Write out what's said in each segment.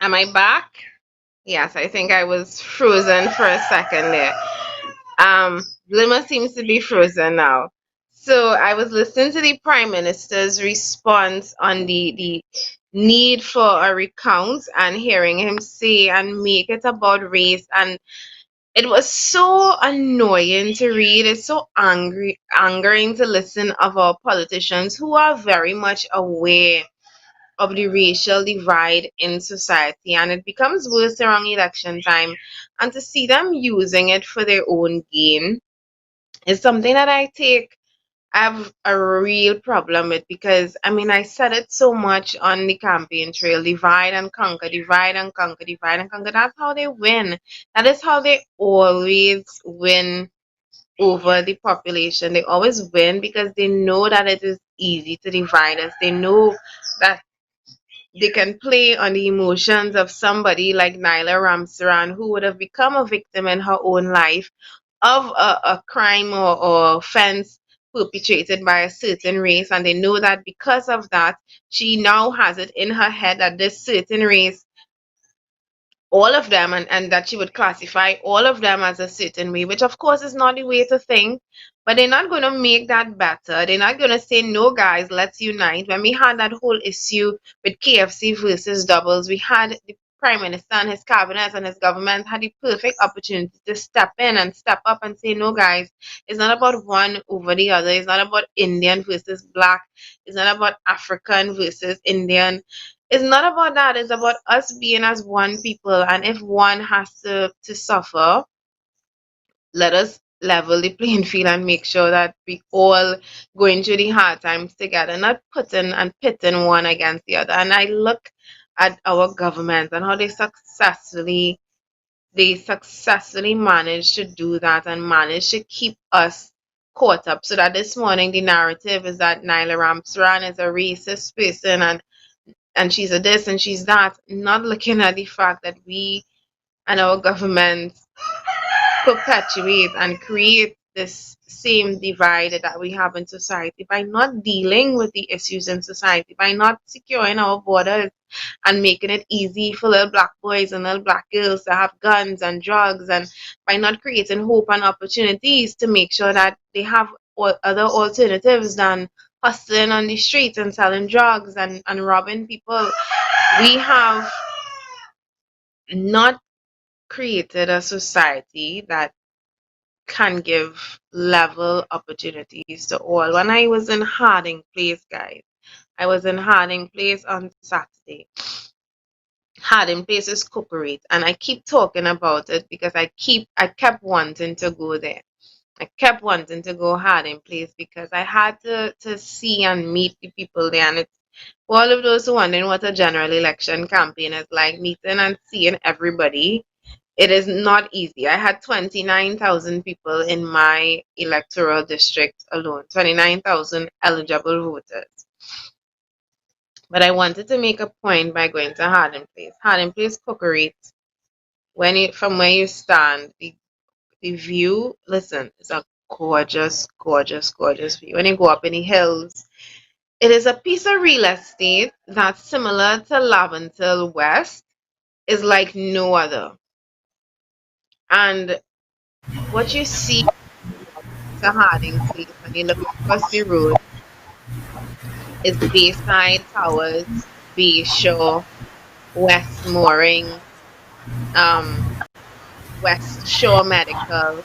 Am I back? Yes, I think I was frozen for a second there. Lima seems to be frozen now. So I was listening to the Prime Minister's response on the need for a recount and hearing him say and make it about race, and it was so annoying to read. It's so angering to listen of our politicians who are very much aware of the racial divide in society, and it becomes worse around election time, and to see them using it for their own gain is something that I have a real problem with, because I mean, I said it so much on the campaign trail: divide and conquer, divide and conquer, divide and conquer. That's how they win. That is how they always win over the population. They always win because they know that it is easy to divide us. They know that they can play on the emotions of somebody like Nyla Ramsaran, who would have become a victim in her own life of a crime or offense perpetrated by a certain race. And they know that because of that, she now has it in her head that this certain race, all of them, and that she would classify all of them as a certain way, which of course is not the way to think. But they're not going to make that better. They're not going to say, no, guys, let's unite. When we had that whole issue with KFC versus doubles, we had the Prime Minister and his cabinet and his government had the perfect opportunity to step in and step up and say, no, guys, it's not about one over the other. It's not about Indian versus black. It's not about African versus Indian. It's not about that. It's about us being as one people. And if one has to suffer, let us level the playing field and make sure that we all going through the hard times together, not putting and pitting one against the other. And I look at our government and how they successfully managed to do that and managed to keep us caught up. So that this morning the narrative is that Nyla Ramsaran is a racist person, and she's a this and she's that, not looking at the fact that we and our government perpetuate and create this same divide that we have in society by not dealing with the issues in society, by not securing our borders and making it easy for little black boys and little black girls to have guns and drugs, and by not creating hope and opportunities to make sure that they have other alternatives than hustling on the streets and selling drugs and robbing people. We have not created a society that can give level opportunities to all. When I was in Harding Place, guys, I was in Harding Place on Saturday. Harding Place is Cooperate, and I keep talking about it because I kept wanting to go there. I kept wanting to go Harding Place because I had to see and meet the people there. And it's for all of those who wondering what a general election campaign is like, meeting and seeing everybody, it is not easy. I had 29,000 people in my electoral district alone, 29,000 eligible voters. But I wanted to make a point by going to Harding Place. Harding Place Cookerate, from where you stand, the view, listen, it's a gorgeous, gorgeous, gorgeous view. When you go up in the hills, it is a piece of real estate that's similar to Laventille West, is like no other. And what you see to Harding Place when you look across the road is Bayside Towers, Bayshore, West Mooring, um, West Shore Medical,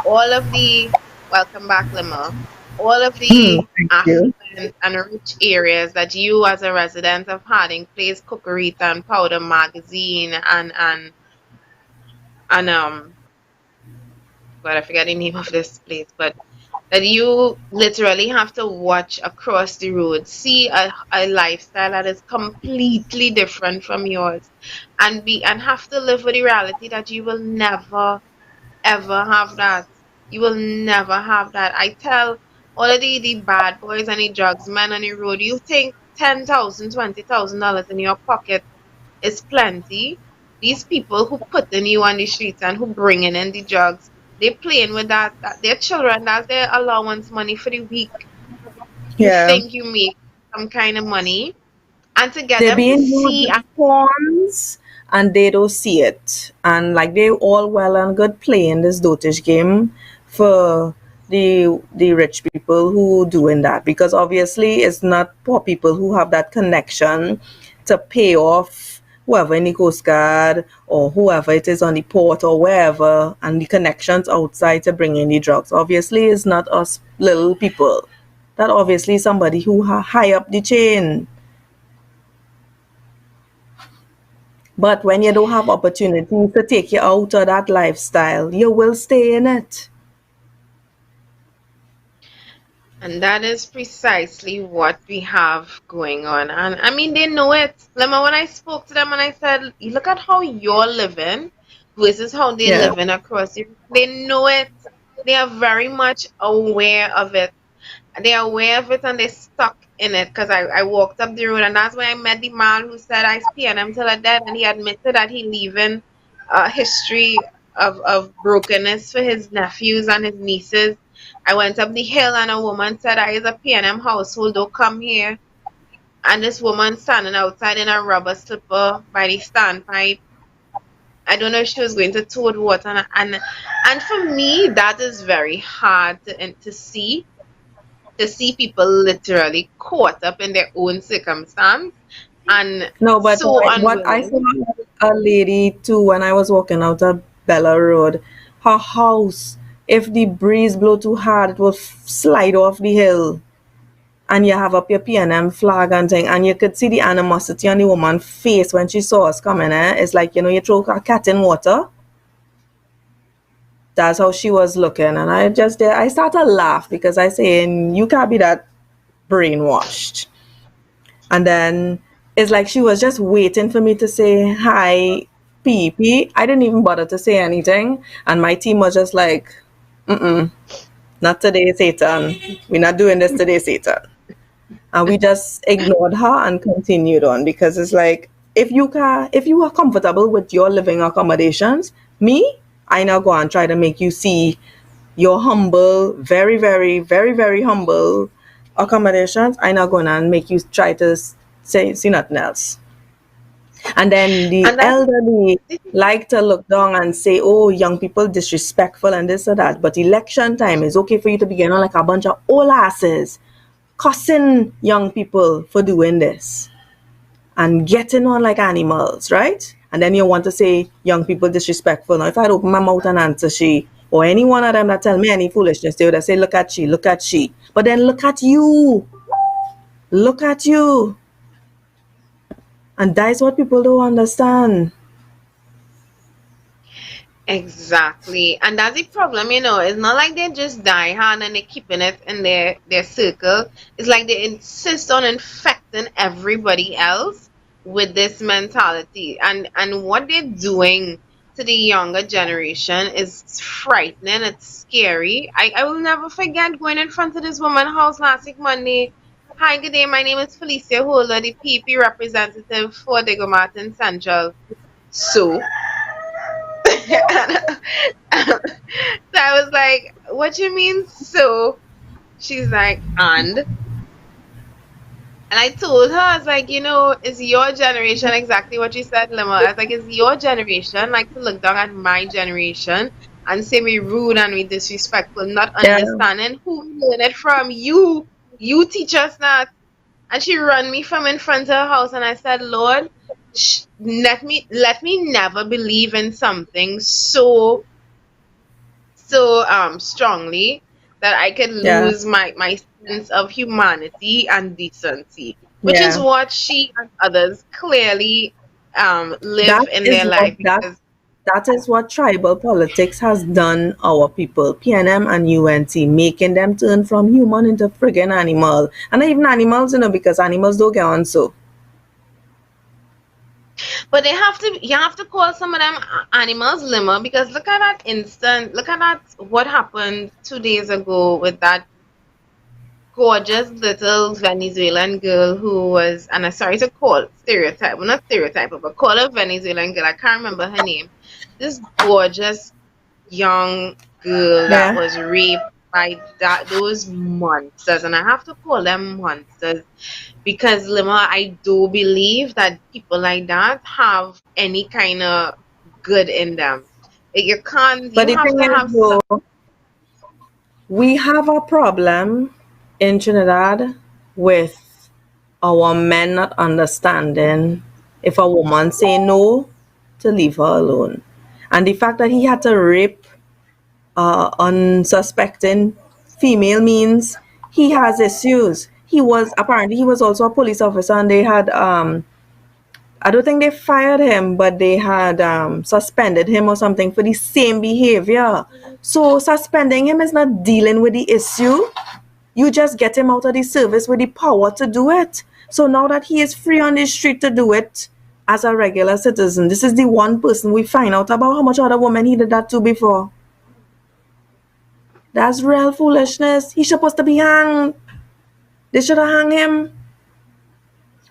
all of the, welcome back, Lima, all of the Thank you. affluent and rich areas that you as a resident of Harding Place, Cucurita and Powder Magazine and but I forget the name of this place, but that you literally have to watch across the road, see a lifestyle that is completely different from yours, and have to live with the reality that you will never ever have that. You will never have that. I tell all of the bad boys and the drugs men on the road, you think 10,000, $20,000 in your pocket is plenty. These people who putting you on the streets and who bringing in the drugs, they playing with that their children, that's their allowance money for the week. You Yeah. think you make some kind of money, and to get They're them to being used see, as pawns and they don't see it. And like they all well and good playing this dotage game for the rich people who doing that, because obviously it's not poor people who have that connection to pay off whoever in the Coast Guard or whoever it is on the port or wherever, and the connections outside to bring in the drugs. Obviously it's not us little people. That obviously somebody who high up the chain. But when you don't have opportunities to take you out of that lifestyle, you will stay in it. And that is precisely what we have going on. And I mean, they know it. Remember when I spoke to them and I said, "You look at how you're living versus how they're Yeah. living across you." They know it. They are very much aware of it. They're aware of it and they're stuck in it. Because I walked up the road and that's when I met the man who said I PNM till I dead, and he admitted that he leaving a history of brokenness for his nephews and his nieces. I went up the hill and a woman said I is a PNM household, don't come here. And this woman standing outside in a rubber slipper by the standpipe. I don't know if she was going to toad water, and for me that is very hard to see people literally caught up in their own circumstance and No, but so what I saw unwilling. a lady too when I was walking out of Bella Road, her house, if the breeze blow too hard, it will slide off the hill. And you have up your PNM flag and thing, and you could see the animosity on the woman's face when she saw us coming. It's like, you throw a cat in water. That's how she was looking, and I started to laugh because I saying you can't be that brainwashed. And then it's like she was just waiting for me to say hi, PP. I didn't even bother to say anything, and my team was just like, not today, Satan. We're not doing this today, Satan. And we just ignored her and continued on, because it's like, if you are comfortable with your living accommodations, me, I now go and try to make you see your humble, very, very, very, very humble accommodations. I now go and make you try to say see nothing else. And then the And that elderly like to look down and say, oh, young people disrespectful and this or that. But election time is okay for you to be getting on like a bunch of old asses cussing young people for doing this and getting on like animals, right? And then you want to say young people disrespectful. Now, if I'd open my mouth and answer she, or any one of them that tell me any foolishness, they would have say, look at she, look at she. But then look at you. Look at you. And that's what people don't understand. exactly, and that's the problem. It's not like they just die hard and they're keeping it in their circle. It's like they insist on infecting everybody else with this mentality, and what they're doing to the younger generation is frightening. It's scary. I will never forget going in front of this woman's house last week Monday. Hi, good day. My name is Felicia Holder, the PP representative for Diego Martin Central. So, so I was like, what you mean so? She's like, and I told her, I was like, it's your generation, exactly what you said, Lima. I was like, it's your generation, like to look down at my generation and say we rude and we disrespectful, not Yeah. understanding who we learned it from. You teach us that. And she run me from in front of her house, and I said, Lord, let me never believe in something so strongly that I could Yeah. lose my sense of humanity and decency, which is Yeah. what she and others clearly That live in is their what life because that is what tribal politics has done our people, PNM and UNT, making them turn from human into friggin' animal. And not even animals, because animals don't get on so. but you have to call some of them animals limmer because look at that what happened 2 days ago with that gorgeous little Venezuelan girl who was, and I'm sorry to call stereotype, well not stereotype, but call her Venezuelan girl. I can't remember her name. This gorgeous young girl that Yeah. was raped. by that those monsters, and I have to call them monsters because Lima, I do believe that people like that have any kind of good in them. Like, you can't, But you the have thing to is, have some. though, we have a problem in Trinidad with our men not understanding if a woman say no to leave her alone. And the fact that he had to rape unsuspecting female means he has issues. He was also a police officer, and they had I don't think they fired him, but they had suspended him or something for the same behavior. So suspending him is not dealing with the issue. You just get him out of the service with the power to do it. So now that he is free on the street to do it as a regular citizen, this is the one person we find out about how much other women he did that to before. That's real foolishness. He's supposed to be hanged. They should have hung him.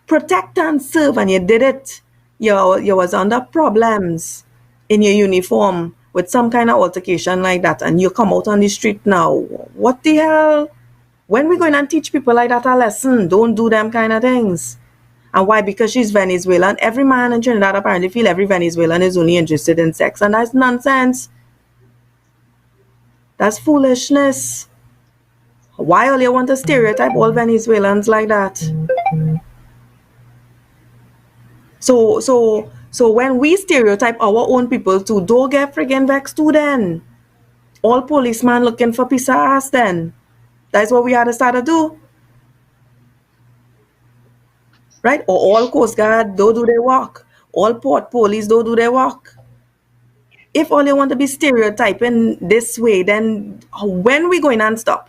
Protect and serve, and you did it. You was under problems in your uniform with some kind of altercation like that, and you come out on the street now. What the hell? When we going to teach people like that a lesson? Don't do them kind of things. And why? Because she's Venezuelan. Every man in Trinidad apparently feel every Venezuelan is only interested in sex, and that's nonsense. That's foolishness. Why all you want to stereotype all Venezuelans like that? So when we stereotype our own people too, don't get friggin' vexed too then. All policemen looking for piece of ass then. That's what we had to start to do. Right? Or all Coast Guard don't do their work. All port police don't do their work. If all you want to be stereotyping this way, then when we going and stop?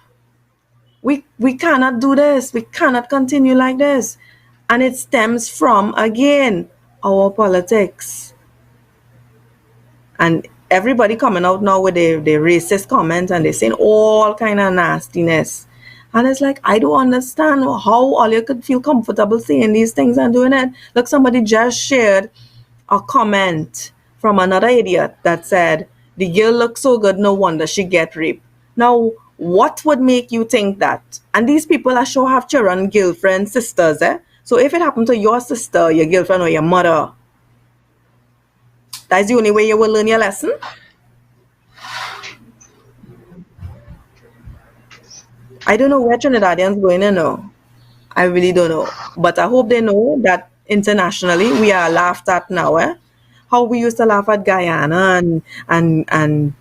We cannot do this. We cannot continue like this. And it stems from, again, our politics. And everybody coming out now with their racist comments, and they're saying all kind of nastiness. And it's like, I don't understand how all you could feel comfortable saying these things and doing it. Look, somebody just shared a comment from another idiot that said, the girl looks so good, no wonder she get raped. Now, what would make you think that? And these people are sure have children, girlfriends, sisters, eh? So if it happened to your sister, your girlfriend, or your mother, that's the only way you will learn your lesson? I don't know where Trinidadians going to know. I really don't know. But I hope they know that internationally we are laughed at now. Eh? How we used to laugh at Guyana and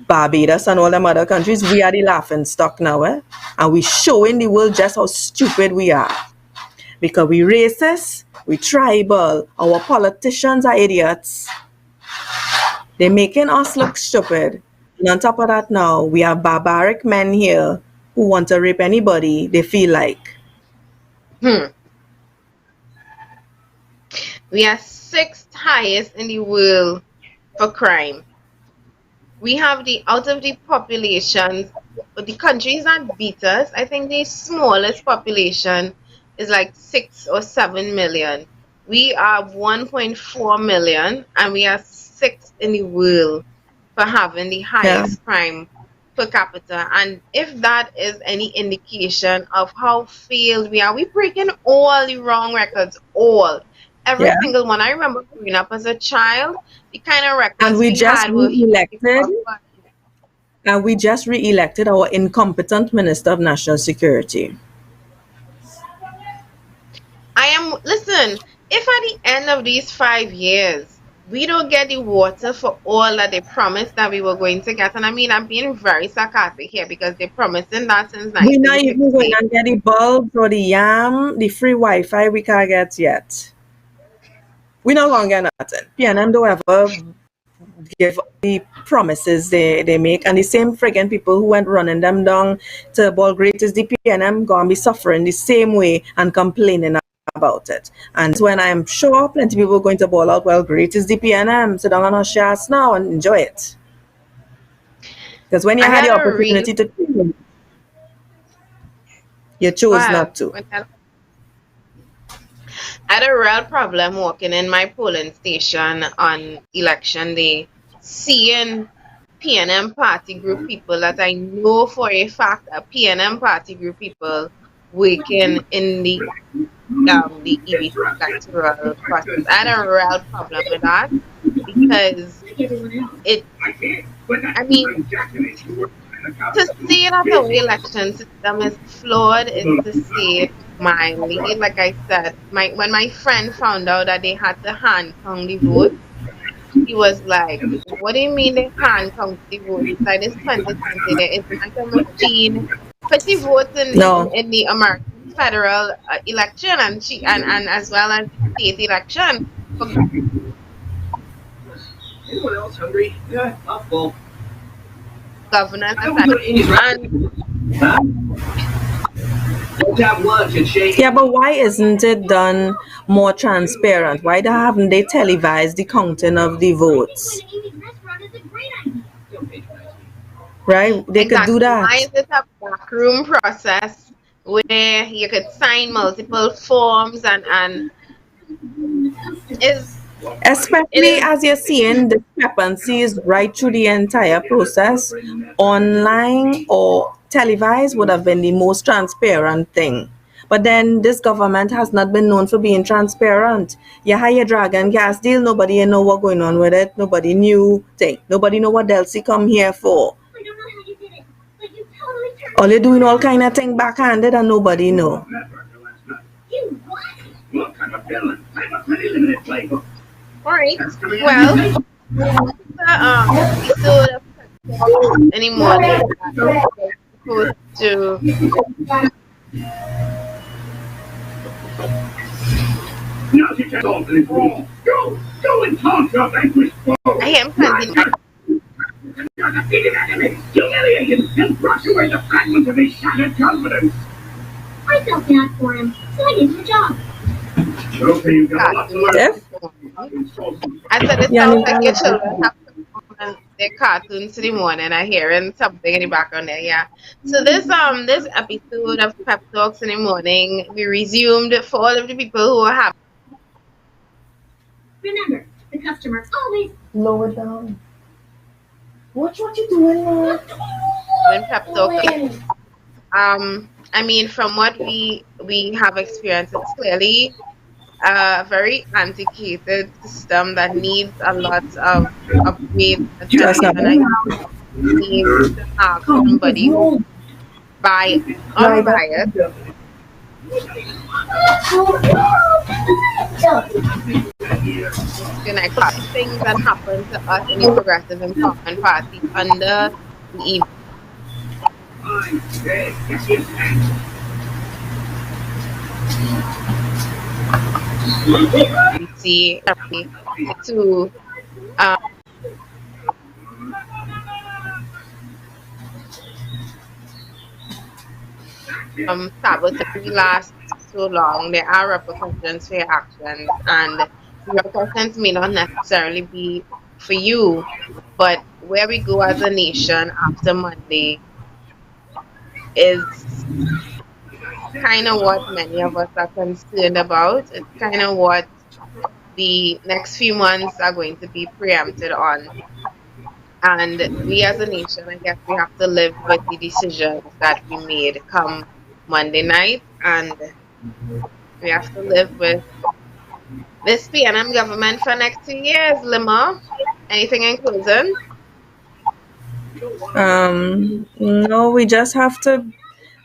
Barbados and all them other countries, we are the laughing stock now. Eh? And we showing the world just how stupid we are. Because we racist, we tribal, our politicians are idiots. They're making us look stupid. And on top of that now, we have barbaric men here who want to rape anybody they feel like. Hmm. We are sixth highest in the world for crime. We have the out of the populations, the countries that beat us, I think the smallest population is like 6 or 7 million. We are 1.4 million, and we are sixth in the world for having the Yeah. highest crime per capita. And if that is any indication of how failed we are, we breaking all the wrong records, all. Every Yeah. single one. I remember growing up as a child, the kind of And records we we just had were re-elected our incompetent Minister of National Security. listen, if at the end of these 5 years we don't get the water for all that they promised that we were going to get, and I mean, I'm being very sarcastic here because they're promising that since We're not even going 1960. to get the bulbs or the yam, the free Wi-Fi we can't get yet. We're not going to get nothing. PNM don't ever give the promises they make, and the same friggin' people who went running them down to ball great is the PNM going to be suffering the same way and complaining about it. And when I'm sure plenty of people are going to ball out, well, great is the PNM, so don't on your ass now and enjoy it. Because when you I had the had a real opportunity to change, you go chose ahead. not to. I had a real problem walking in my polling station on election day, seeing PNM party group people that I know for a fact are PNM party group people working in the EBC electoral process. I had a real problem with that because it, I mean, to say that our election system is flawed is to say it mildly. Like I said, when my friend found out that they had to hand count the votes, he was like, "What do you mean they hand count the votes? It's like this 2020, there is not a machine put the votes No. in the American federal election and as well as the state election for Anyone else hungry? Yeah, I'm full. governors I don't go to Amy's and Huh? Let's have lunch and shake. Yeah, but why isn't it done more transparent? Why haven't they televised the counting of the votes? Right? They could do exactly. Why that. is it a backroom process where you could sign multiple forms and is it Especially is as you're seeing discrepancies right through the entire process, online or televised would have been the most transparent thing. But then this government has not been known for being transparent. You hire Dragon gas deal, nobody know what going on with it. Nobody knew thing. Nobody know what Delcy come here for. All they doing all kind of thing backhanded and nobody know. Look, I'm a villain. I'm a pretty limited playbook. all right. Well, episode of any morning supposed to Now you can go to this room. Go and talk your vanquished foe. I am continuing. You're defeated enemy, humiliated, and brush away the fragments of his shattered confidence. I felt bad for him, so I gave him a job. Okay, you got a lot to learn. If I said it Yeah, sounds no, like your children have to come on their cartoons in the morning. I hearing something in the background there, yeah. So this episode of Pep Talks in the morning, we resumed for all of the people who are happy Remember, the customer always lower down. What you doing now? when Pep Talk. I mean, from what we have experienced, it's clearly a very antiquated system that needs a lot of upgrades and That's not attention. I need to have somebody who by unbiased can accept things that happen to us in the Progressive Empowerment Party under the EB. I'm dead. Yes, you See to sabotage last so long. There are repercussions for your actions, and the repercussions may not necessarily be for you, but where we go as a nation after Monday is kind of what many of us are concerned about. It's kind of what the next few months are going to be preempted on. And we as a nation, I guess we have to live with the decisions that we made come Monday night. And we have to live with this PNM government for next 2 years. Lima, anything in closing? No, we just have to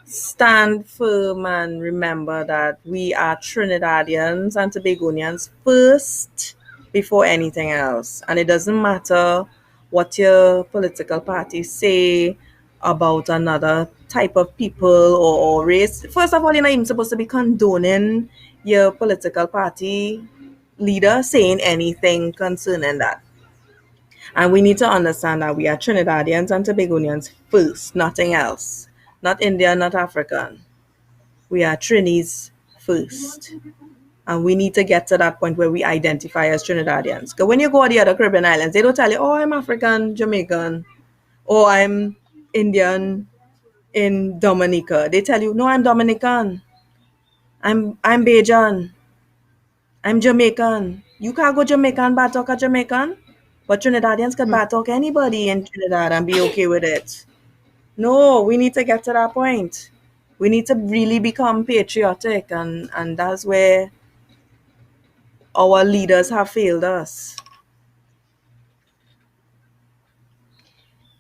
stand firm and remember that we are Trinidadians and Tobagonians first before anything else. And it doesn't matter what your political parties say about another type of people or race. First of all, you're not even supposed to be condoning your political party leader saying anything concerning that. And we need to understand that we are Trinidadians and Tobagonians first, nothing else. Not Indian, not African. We are Trinis first. And we need to get to that point where we identify as Trinidadians. Because when you go to the other Caribbean islands, they don't tell you, oh, I'm African, Jamaican, or I'm Indian in Dominica. They tell you, no, I'm Dominican. I'm Bajan. I'm Jamaican. You can't go Jamaican but talk a Jamaican. But Trinidadians could bad talk anybody in Trinidad and be okay with it. No, we need to get to that point. We need to really become patriotic, and that's where our leaders have failed us.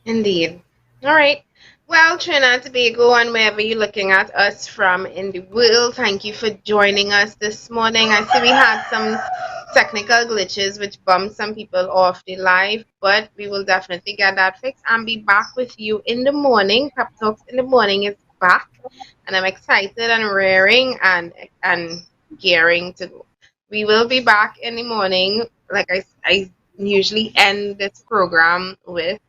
Indeed. All right. Well, Trinidad Tobago, and wherever you're looking at us from in the world, thank you for joining us this morning. I see we had some technical glitches which bumped some people off the live, but we will definitely get that fixed and be back with you in the morning. Pep Talks in the morning is back, and I'm excited and raring and gearing to go. We will be back in the morning, like I usually end this program with.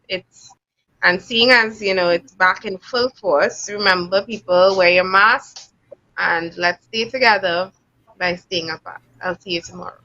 And seeing as it's back in full force, remember, people, wear your masks and let's stay together by staying apart. I'll see you tomorrow.